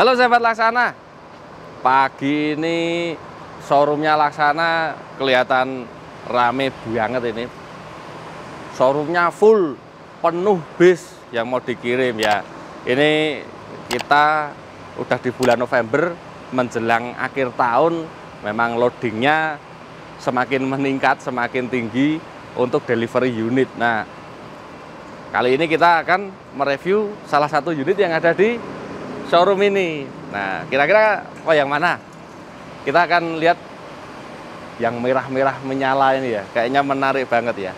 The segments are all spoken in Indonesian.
Halo sahabat Laksana, pagi ini showroomnya Laksana kelihatan rame banget ini. Showroomnya full, penuh bis yang mau dikirim ya. Ini kita udah di bulan November menjelang akhir tahun, memang loadingnya semakin meningkat, semakin tinggi untuk delivery unit. Nah, kali ini kita akan mereview salah satu unit yang ada di showroom ini. Nah, kira-kira yang mana? Kita akan lihat yang merah-merah menyala ini ya. Kayaknya menarik banget ya.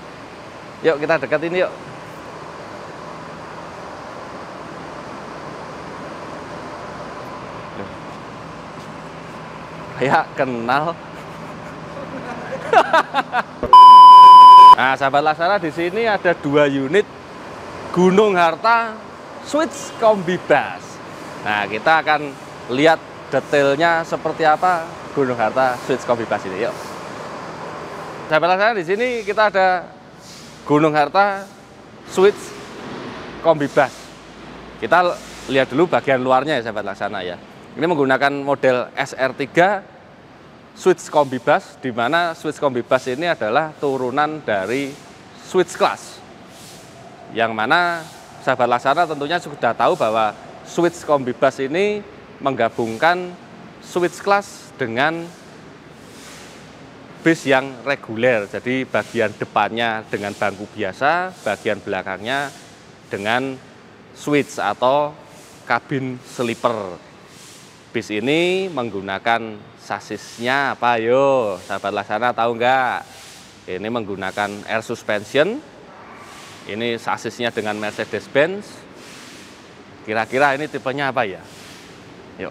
Yuk kita deketin yuk. Kayak kenal. Nah, sahabat Laksana, di sini ada 2 unit Gunung Harta Switch Kombi Bus. Nah, kita akan lihat detailnya seperti apa Gunung Harta Switch Kombi Bus ini. Yuk. Sahabat Laksana, di sini kita ada Gunung Harta Switch Kombi Bus. Kita lihat dulu bagian luarnya ya sahabat Laksana ya. Ini menggunakan model SR3 Switch Kombi Bus, di mana Switch Kombi Bus ini adalah turunan dari Switch Class. Yang mana sahabat Laksana tentunya sudah tahu bahwa Switch Kombi Bus ini menggabungkan Switch Class dengan bis yang reguler. Jadi bagian depannya dengan bangku biasa, bagian belakangnya dengan switch atau kabin sleeper. Bis ini menggunakan sasisnya apa yo? Sahabat Laksana tahu nggak? Ini menggunakan air suspension. Ini sasisnya dengan Mercedes-Benz. Kira-kira ini tipenya apa ya? Yuk.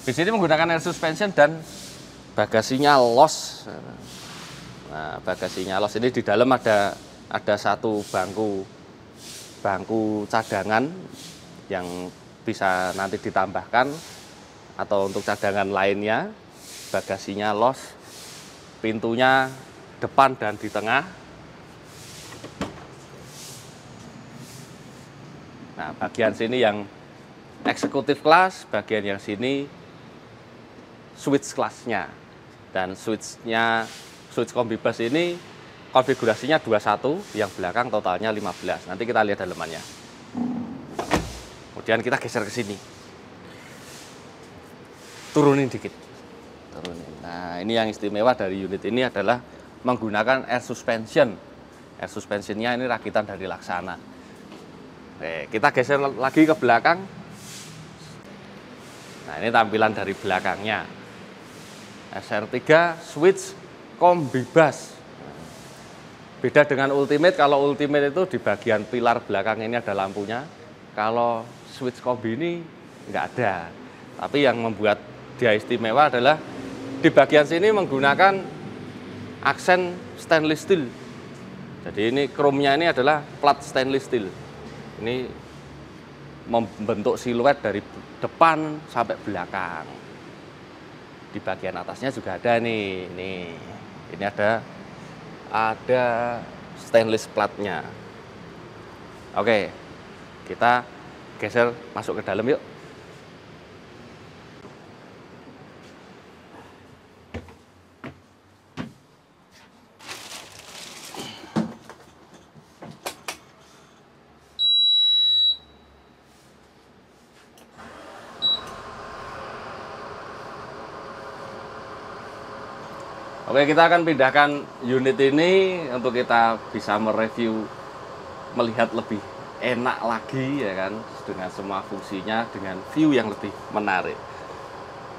Bis ini menggunakan air suspension dan bagasinya los. Nah, bagasinya los ini di dalam ada satu bangku cadangan yang bisa nanti ditambahkan atau untuk cadangan lainnya. Bagasinya los, pintunya depan dan di tengah. Nah, bagian sini yang eksekutif kelas, bagian yang sini switch kelasnya. Dan switch Kombi Bus ini konfigurasinya 21, yang belakang totalnya 15. Nanti kita lihat dalemannya. Kemudian kita geser ke sini. Turunin dikit. Turunin. Nah, ini yang istimewa dari unit ini adalah menggunakan air suspension. Air suspensionnya ini rakitan dari Laksana. Oke, kita geser lagi ke belakang. Nah, ini tampilan dari belakangnya. SR3 Switch Kombi Bus. Beda dengan Ultimate, kalau Ultimate itu di bagian pilar belakang ini ada lampunya. Kalau Switch Kombi ini nggak ada. Tapi yang membuat dia istimewa adalah di bagian sini menggunakan aksen stainless steel. Jadi ini chrome-nya ini adalah plat stainless steel. Ini membentuk siluet dari depan sampai belakang. Di bagian atasnya juga ada nih. Ini ada stainless platnya. Oke, kita geser masuk ke dalam yuk. Oke, kita akan pindahkan unit ini untuk kita bisa mereview, melihat lebih enak lagi ya kan, dengan semua fungsinya, dengan view yang lebih menarik.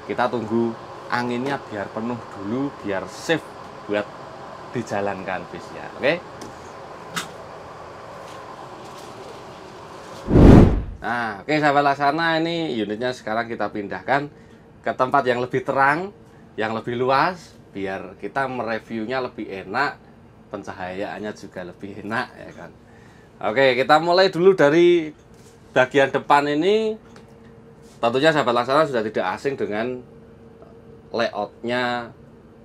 Kita tunggu anginnya biar penuh dulu, biar safe buat dijalankan bisnya. Oke. Nah, oke sahabat Laksana, ini unitnya sekarang kita pindahkan ke tempat yang lebih terang, yang lebih luas, biar kita mereviewnya lebih enak, pencahayaannya juga lebih enak ya kan. Oke, kita mulai dulu dari bagian depan ini. Tentunya sahabat Laksana sudah tidak asing dengan layoutnya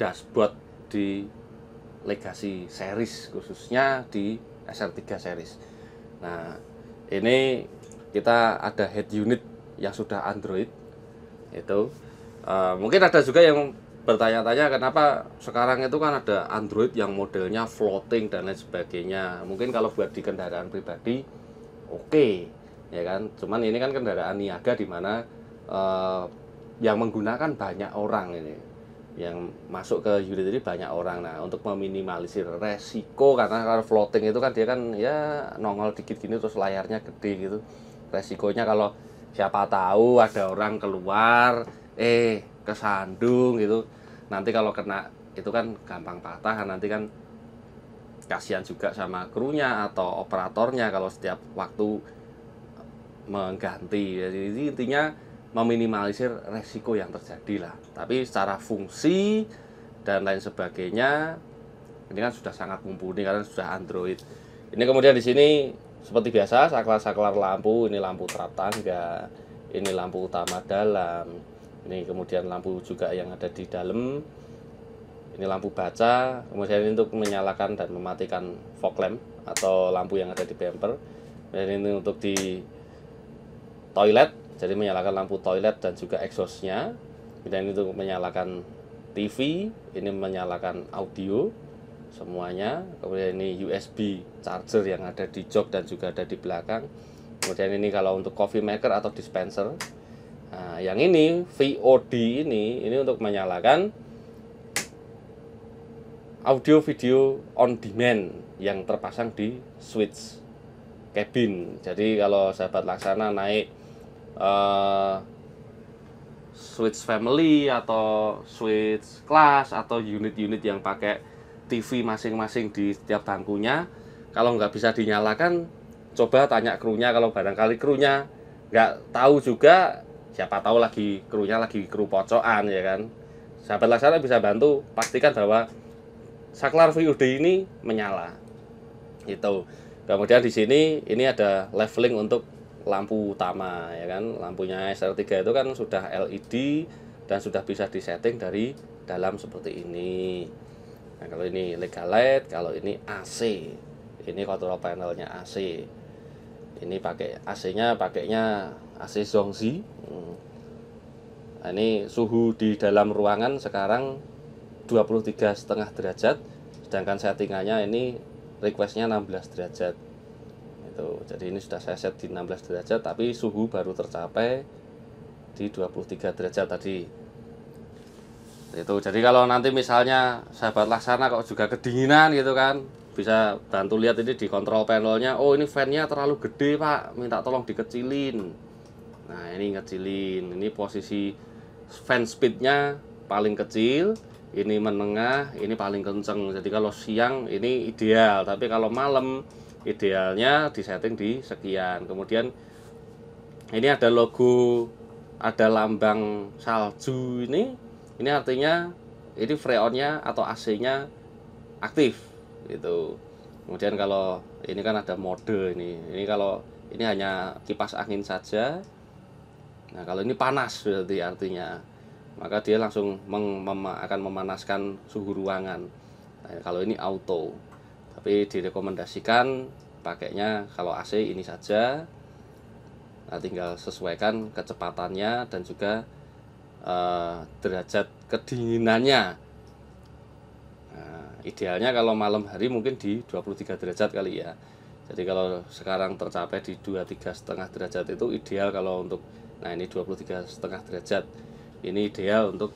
dashboard di Legacy series, khususnya di SR3 series. Nah, ini kita ada head unit yang sudah Android. Itu mungkin ada juga yang bertanya-tanya kenapa sekarang itu kan ada Android yang modelnya floating dan lain sebagainya. Mungkin kalau buat di kendaraan pribadi oke, ya kan. Cuman ini kan kendaraan niaga di mana yang menggunakan banyak orang ini. Yang masuk ke unit ini banyak orang. Nah, untuk meminimalisir resiko, karena kalau floating itu kan dia kan ya nongol dikit gini terus layarnya gede gitu. Resikonya kalau siapa tahu ada orang keluar kesandung gitu, nanti kalau kena itu kan gampang patah, nanti kan kasihan juga sama krunya atau operatornya kalau setiap waktu mengganti. Jadi intinya meminimalisir resiko yang terjadi lah. Tapi secara fungsi dan lain sebagainya ini kan sudah sangat mumpuni karena sudah Android. Ini kemudian di sini seperti biasa saklar-saklar lampu, ini lampu terap tangga, ini lampu utama dalam, ini kemudian lampu juga yang ada di dalam, ini lampu baca, kemudian ini untuk menyalakan dan mematikan fog lamp atau lampu yang ada di bumper, dan ini untuk di toilet, jadi menyalakan lampu toilet dan juga exhaustnya. Dan ini untuk menyalakan TV, ini menyalakan audio semuanya. Kemudian ini USB charger yang ada di jok dan juga ada di belakang. Kemudian ini kalau untuk coffee maker atau dispenser. Nah, yang ini VOD ini untuk menyalakan audio video on demand yang terpasang di switch cabin. Jadi kalau sahabat Laksana naik switch family atau switch class atau unit-unit yang pakai TV masing-masing di setiap bangkunya, kalau nggak bisa dinyalakan, coba tanya krunya. Kalau barangkali krunya nggak tahu juga, siapa tahu lagi krunya lagi kru pocokan, ya kan. Sahabat Laksana bisa bantu pastikan bahwa saklar VOD ini menyala. Itu. Kemudian di sini ini ada leveling untuk lampu utama, ya kan. Lampunya SR3 itu kan sudah LED dan sudah bisa disetting dari dalam seperti ini. Nah, kalau ini legal light, kalau ini AC. Ini control panelnya AC. Ini pakai AC-nya pakainya AC Zhongzi. Nah, ini suhu di dalam ruangan sekarang 23,5 derajat, sedangkan settingannya ini requestnya 16 derajat. Jadi ini sudah saya set di 16 derajat, tapi suhu baru tercapai di 23 derajat tadi. Itu. Jadi kalau nanti misalnya sahabat Laksana kok juga kedinginan gitu kan, bisa bantu lihat ini di kontrol panelnya. Oh, ini fan-nya terlalu gede, Pak. Minta tolong dikecilin. Nah, ini ngecilin. Ini posisi fan speed-nya paling kecil, ini menengah, ini paling kenceng. Jadi kalau siang ini ideal, tapi kalau malam idealnya disetting di sekian. Kemudian ini ada logo, ada lambang salju ini artinya ini freonnya atau AC-nya aktif gitu. Kemudian kalau ini kan ada mode ini kalau ini hanya kipas angin saja. Nah, kalau ini panas berarti artinya maka dia langsung akan memanaskan suhu ruangan. Nah, kalau ini auto. Tapi direkomendasikan pakainya kalau AC ini saja. Nah, tinggal sesuaikan kecepatannya dan juga derajat kedinginannya. Nah, idealnya kalau malam hari mungkin di 23 derajat kali ya. Jadi kalau sekarang tercapai di 23,5 derajat itu ideal kalau untuk, nah ini 23,5 derajat. Ini ideal untuk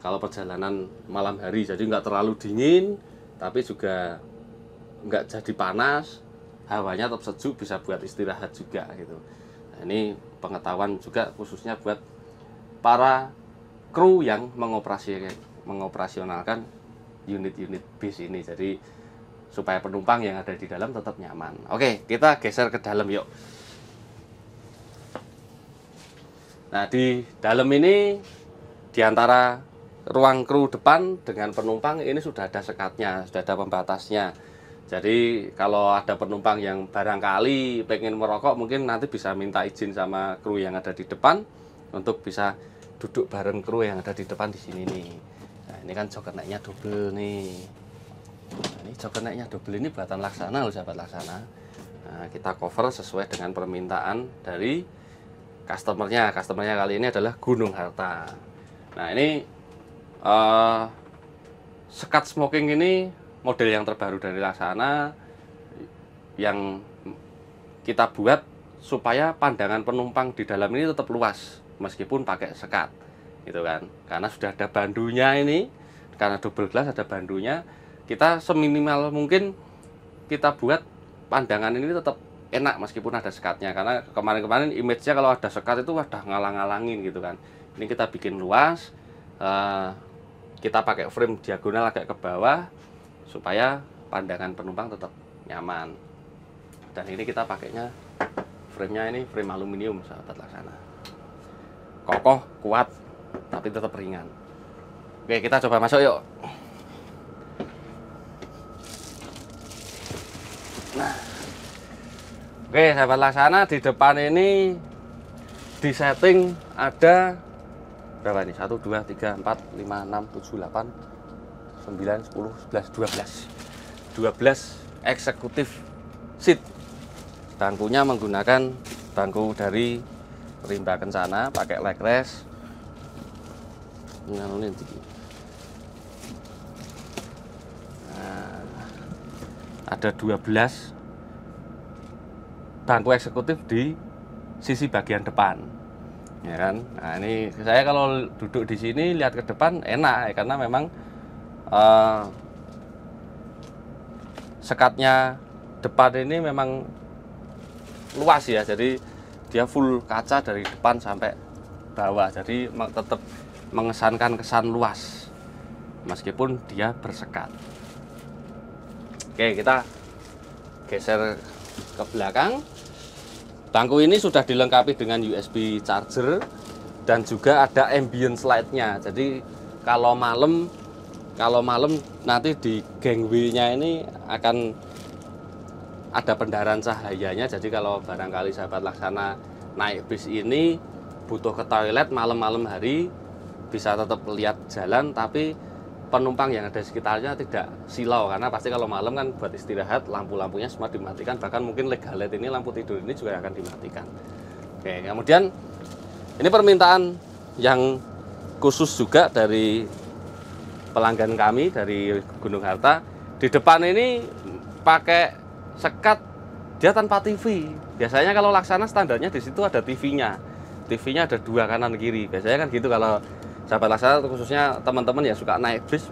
kalau perjalanan malam hari. Jadi nggak terlalu dingin, tapi juga nggak jadi panas, hawanya tetap sejuk, bisa buat istirahat juga gitu. Nah, ini pengetahuan juga khususnya buat para kru yang mengoperasionalkan unit-unit bis ini. Jadi supaya penumpang yang ada di dalam tetap nyaman. Oke, kita geser ke dalam yuk. Nah, di dalam ini di antara ruang kru depan dengan penumpang ini sudah ada sekatnya, sudah ada pembatasnya. Jadi kalau ada penumpang yang barangkali pengen merokok, mungkin nanti bisa minta izin sama kru yang ada di depan untuk bisa duduk bareng kru yang ada di depan di sini nih. Nah, ini kan jok naiknya double nih. Nah, ini jok keneknya double ini buatan Laksana loh sahabat Laksana. Nah, kita cover sesuai dengan permintaan dari customernya. Customernya kali ini adalah Gunung Harta. Nah, ini sekat smoking ini model yang terbaru dari Laksana yang kita buat supaya pandangan penumpang di dalam ini tetap luas meskipun pakai sekat, gitu kan. Karena sudah ada bandunya ini, karena double glass ada bandunya, kita seminimal mungkin kita buat pandangan ini tetap enak meskipun ada sekatnya. Karena kemarin-kemarin image-nya kalau ada sekat itu udah ngalang-ngalangin gitu kan. Ini kita bikin luas, kita pakai frame diagonal agak ke bawah supaya pandangan penumpang tetap nyaman. Dan ini kita pakainya frame-nya ini frame aluminium sahabat Laksana. Kokoh, kuat, tapi tetap ringan. Oke, kita coba masuk yuk. Nah, oke sahabat Laksana, di depan ini di setting ada berapa ini? 1, 2, 3, 4, 5, 6, 7, 8, 9, 10, 11, 12 eksekutif seat. Bangkunya menggunakan bangku dari Rimba Kencana, pakai leg rest. Nah, ada 12 bangku eksekutif di sisi bagian depan, ya kan. Nah, ini saya kalau duduk di sini lihat ke depan enak ya, karena memang sekatnya depan ini memang luas ya, jadi dia full kaca dari depan sampai bawah, jadi tetap mengesankan kesan luas meskipun dia bersekat. Oke, kita geser ke belakang. Bangku ini sudah dilengkapi dengan USB charger dan juga ada ambient light-nya. Jadi kalau malam nanti di gangway-nya ini akan ada pendaran cahayanya. Jadi kalau barangkali sahabat Laksana naik bis ini butuh ke toilet malam-malam hari, bisa tetap lihat jalan, tapi penumpang yang ada di sekitarnya tidak silau, karena pasti kalau malam kan buat istirahat lampu-lampunya semua dimatikan, bahkan mungkin legal light ini, lampu tidur ini juga akan dimatikan. Oke, kemudian ini permintaan yang khusus juga dari pelanggan kami dari Gunung Harta. Di depan ini pakai sekat, dia tanpa TV. Biasanya kalau Laksana standarnya di situ ada TV-nya. TV-nya ada 2 kanan kiri. Biasanya kan gitu kalau sahabat Laksana, khususnya teman-teman yang suka naik bis,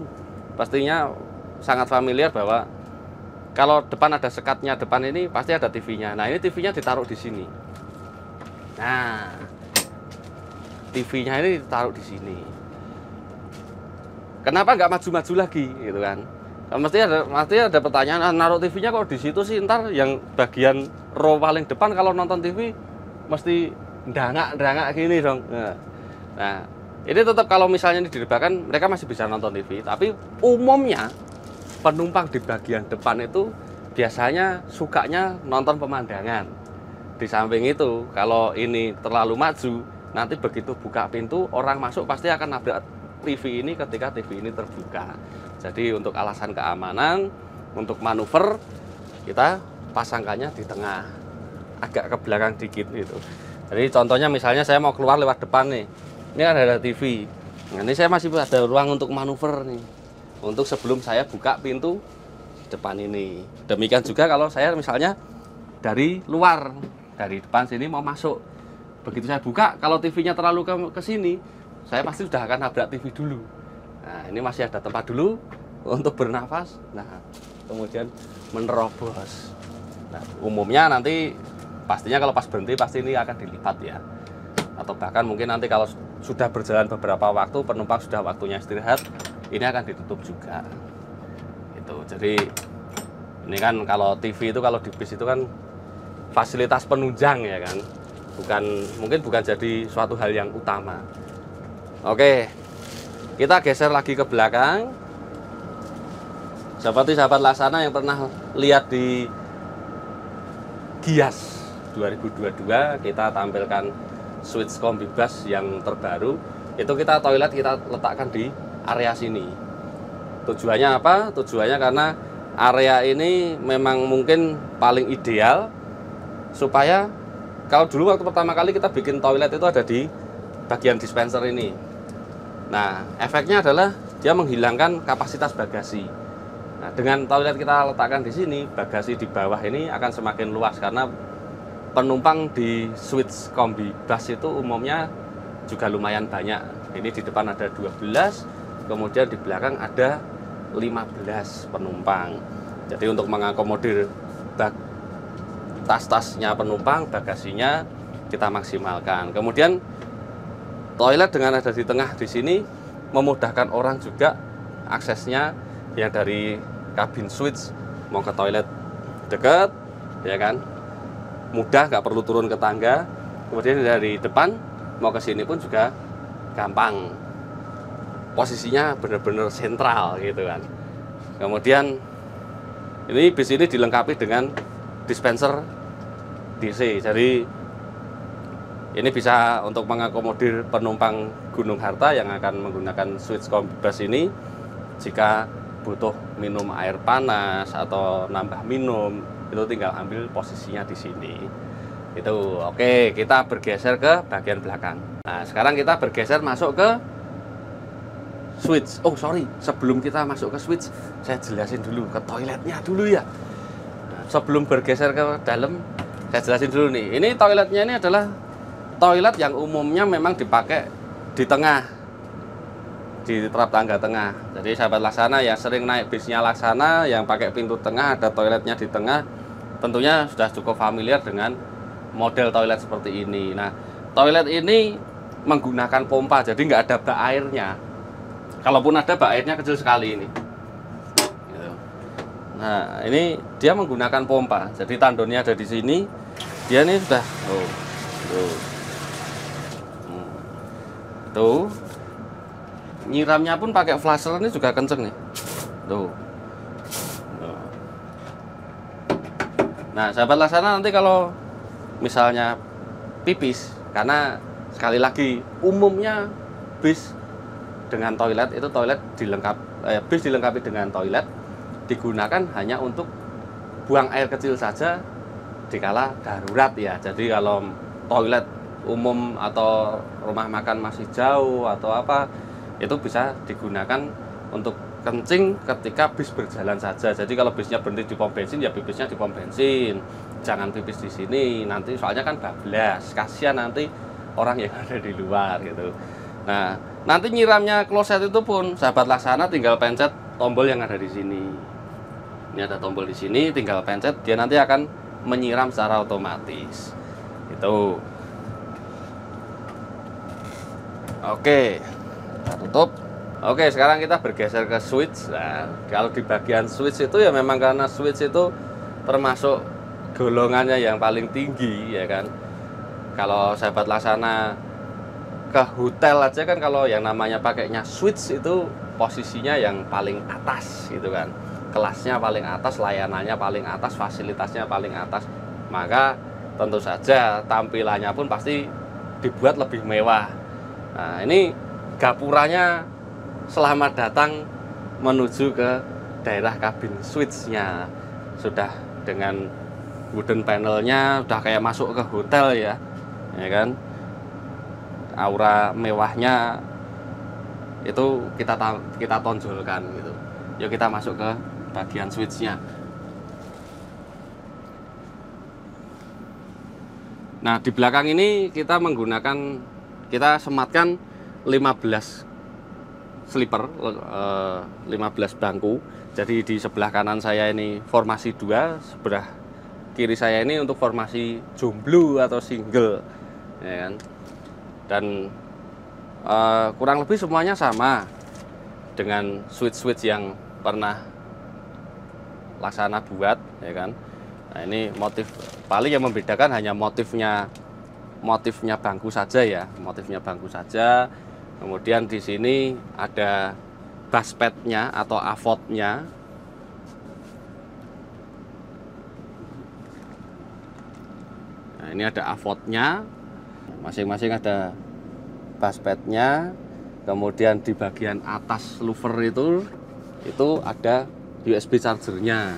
pastinya sangat familiar bahwa kalau depan ada sekatnya depan ini pasti ada TV-nya. Nah, ini TV-nya ditaruh di sini. Nah, TV-nya ini ditaruh di sini. Kenapa nggak maju-maju lagi, gitu kan? Mesti ada pertanyaan, naruh TV-nya kok di situ sih, ntar yang bagian row paling depan kalau nonton TV mesti ndangak gini dong. Nah, ini tetap kalau misalnya ini direbahkan, mereka masih bisa nonton TV. Tapi umumnya penumpang di bagian depan itu biasanya sukanya nonton pemandangan. Di samping itu, kalau ini terlalu maju, nanti begitu buka pintu, orang masuk pasti akan nabrak TV ini ketika TV ini terbuka. Jadi untuk alasan keamanan, untuk manuver, kita pasangkannya di tengah, agak ke belakang dikit gitu. Jadi contohnya misalnya saya mau keluar lewat depan nih, ini kan ada TV. Nah, ini saya masih ada ruang untuk manuver nih, untuk sebelum saya buka pintu depan ini. Demikian juga kalau saya misalnya dari luar, dari depan sini mau masuk, begitu saya buka, kalau TV-nya terlalu ke sini, saya pasti sudah akan nabrak TV dulu. Nah, ini masih ada tempat dulu untuk bernafas. Nah, kemudian menerobos. Nah, umumnya nanti pastinya kalau pas berhenti pasti ini akan dilipat ya. Atau bahkan mungkin nanti kalau sudah berjalan beberapa waktu, penumpang sudah waktunya istirahat, ini akan ditutup juga. Gitu. Jadi ini kan kalau TV itu, kalau di bis itu kan fasilitas penunjang ya kan. Mungkin bukan jadi suatu hal yang utama. Oke, kita geser lagi ke belakang. Seperti sahabat Laksana yang pernah lihat di Gias 2022, kita tampilkan switch kombi bus yang terbaru. Itu toilet kita letakkan di area sini. Tujuannya apa? Tujuannya karena area ini memang mungkin paling ideal supaya kalau dulu waktu pertama kali kita bikin toilet itu ada di bagian dispenser ini. Nah, efeknya adalah dia menghilangkan kapasitas bagasi. Nah, dengan toilet kita letakkan di sini, bagasi di bawah ini akan semakin luas karena penumpang di Switch Kombi Bus itu umumnya juga lumayan banyak. Ini di depan ada 12, kemudian di belakang ada 15 penumpang. Jadi untuk mengakomodir tas-tasnya penumpang, bagasinya kita maksimalkan. Kemudian toilet dengan ada di tengah di sini memudahkan orang juga aksesnya, yang dari kabin Switch mau ke toilet dekat, ya kan, mudah, nggak perlu turun ke tangga. Kemudian dari depan mau ke sini pun juga gampang. Posisinya benar-benar sentral gitu kan. Kemudian ini bis ini dilengkapi dengan dispenser DC. Jadi ini bisa untuk mengakomodir penumpang Gunung Harta yang akan menggunakan Switch Kombi Bus ini. Jika butuh minum air panas atau nambah minum, itu tinggal ambil posisinya di sini. Itu oke, kita bergeser ke bagian belakang. Nah, sekarang kita bergeser masuk ke Switch. Oh sorry, sebelum kita masuk ke Switch, saya jelasin dulu ke toiletnya dulu ya. Nah, sebelum bergeser ke dalam, saya jelasin dulu nih. Ini toiletnya ini adalah toilet yang umumnya memang dipakai di tengah, di trap tangga tengah. Jadi sahabat Laksana yang sering naik bisnya Laksana, yang pakai pintu tengah, ada toiletnya di tengah, tentunya sudah cukup familiar dengan model toilet seperti ini. Nah, toilet ini menggunakan pompa, jadi nggak ada bak airnya. Kalaupun ada, bak airnya kecil sekali ini. Nah, ini dia menggunakan pompa. Jadi tandonnya ada di sini. Dia ini sudah tuh. Nyiramnya pun pakai flasher ini juga kenceng nih. Tuh. Nah, sahabat Laksana nanti kalau misalnya pipis, karena sekali lagi umumnya bis dengan toilet itu bis dilengkapi dengan toilet, digunakan hanya untuk buang air kecil saja dikala darurat ya. Jadi kalau toilet umum atau rumah makan masih jauh atau apa, itu bisa digunakan untuk kencing ketika bis berjalan saja. Jadi kalau bisnya berhenti di pom bensin, ya pipisnya di pom bensin. Jangan pipis di sini, nanti soalnya kan bablas, kasihan nanti orang yang ada di luar gitu. Nah, nanti nyiramnya kloset itu pun sahabat Laksana tinggal pencet tombol yang ada di sini. Ini ada tombol di sini, tinggal pencet, dia nanti akan menyiram secara otomatis. Itu. Oke, kita tutup. Oke, sekarang kita bergeser ke Switch. Nah, kalau di bagian Switch itu ya memang karena Switch itu termasuk golongannya yang paling tinggi, ya kan. Kalau sahabat Laksana ke hotel aja kan, kalau yang namanya pakainya Switch itu posisinya yang paling atas gitu kan, kelasnya paling atas, layanannya paling atas, fasilitasnya paling atas, maka tentu saja tampilannya pun pasti dibuat lebih mewah. Nah, ini gapuranya selamat datang menuju ke daerah kabin Switch-nya, sudah dengan wooden panelnya, udah kayak masuk ke hotel ya kan. Aura mewahnya itu kita tonjolkan gitu. Yuk kita masuk ke bagian Switch-nya. Nah, di belakang ini kita sematkan 15 sleeper, 15 bangku. Jadi di sebelah kanan saya ini formasi 2, sebelah kiri saya ini untuk formasi jomblo atau single, ya kan. Dan kurang lebih semuanya sama dengan switch yang pernah Laksana buat, ya kan. Nah, ini motif paling yang membedakan hanya motifnya bangku saja ya, motifnya bangku saja. Kemudian di sini ada baspadnya atau avotnya. Nah, ini ada avotnya, masing-masing ada baspadnya. Kemudian di bagian atas louver itu itu ada USB chargernya.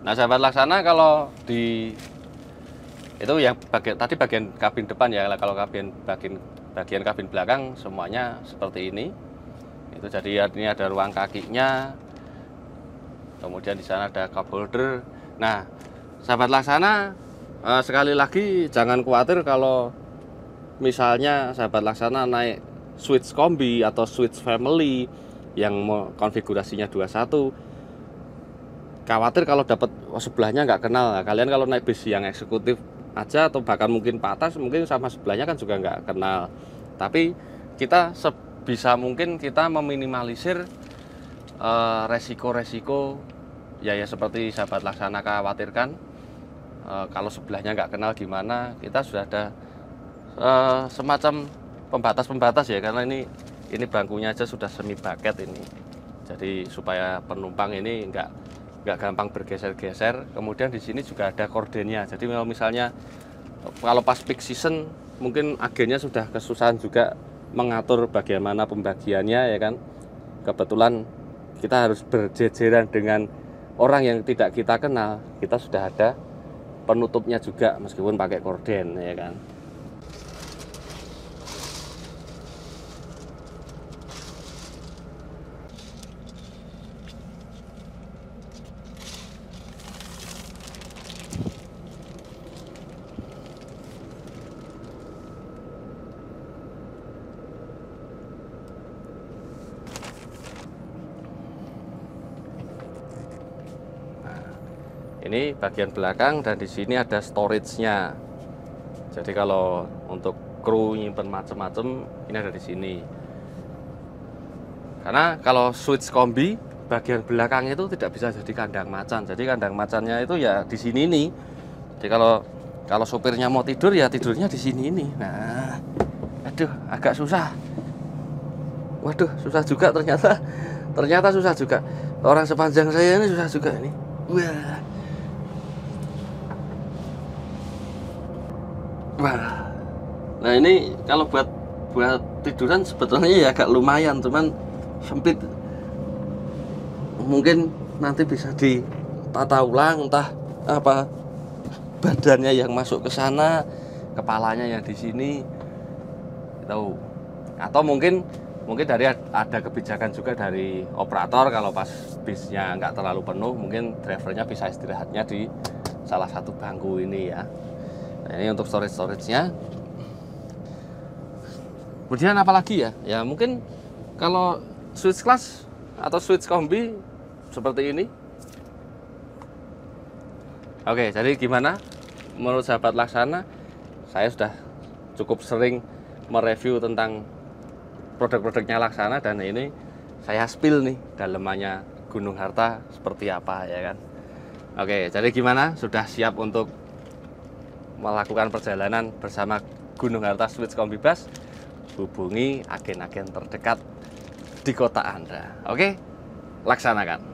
Nah sahabat Laksana, kalau di itu yang bagian kabin depan ya, kalau bagian kabin belakang semuanya seperti ini. Itu jadi artinya ada ruang kakinya, kemudian di sana ada cup holder. Nah sahabat Laksana, sekali lagi jangan khawatir kalau misalnya sahabat Laksana naik Switch Kombi atau Switch Family yang konfigurasinya 21, khawatir kalau dapat sebelahnya nggak kenal. Nah, kalian kalau naik bis yang eksekutif aja atau bahkan mungkin Pak atas, mungkin sama sebelahnya kan juga nggak kenal. Tapi kita sebisa mungkin kita meminimalisir resiko-resiko ya seperti sahabat Laksana khawatirkan. Kalau sebelahnya nggak kenal gimana, kita sudah ada semacam pembatas ya, karena ini bangkunya aja sudah semi bucket ini, jadi supaya penumpang ini nggak gampang bergeser-geser. Kemudian di sini juga ada kordennya, jadi kalau misalnya kalau pas peak season mungkin agennya sudah kesusahan juga mengatur bagaimana pembagiannya ya kan. Kebetulan kita harus berjejeran dengan orang yang tidak kita kenal, kita sudah ada penutupnya juga meskipun pakai korden ya kan. Ini bagian belakang dan di sini ada storage-nya. Jadi kalau untuk kru nyimpen macam-macam ini ada di sini. Karena kalau Switch Kombi bagian belakang itu tidak bisa jadi kandang macan. Jadi kandang macannya itu ya di sini nih. Jadi kalau sopirnya mau tidur ya tidurnya di sini ini. Nah, aduh agak susah. Waduh, susah juga ternyata. Ternyata susah juga. Orang sepanjang saya ini susah juga ini. Wah. Nah ini kalau buat tiduran sebetulnya ya agak lumayan, cuman sempit. Mungkin nanti bisa ditata ulang, entah apa badannya yang masuk ke sana, kepalanya yang di sini, tahu. Atau mungkin dari ada kebijakan juga dari operator, kalau pas bisnya nggak terlalu penuh, mungkin drivernya bisa istirahatnya di salah satu bangku ini ya. Nah, ini untuk storage-nya. Kemudian apalagi ya? Ya mungkin kalau Switch Class atau Switch Kombi seperti ini. Oke, jadi gimana? Menurut sahabat Laksana, saya sudah cukup sering mereview tentang produk-produknya Laksana, dan ini saya spill nih dalemannya Gunung Harta seperti apa ya kan. Oke, jadi gimana? Sudah siap untuk melakukan perjalanan bersama Gunung Harta Switch Kombi Bus? Hubungi agen-agen terdekat di kota Anda. Oke, laksanakan.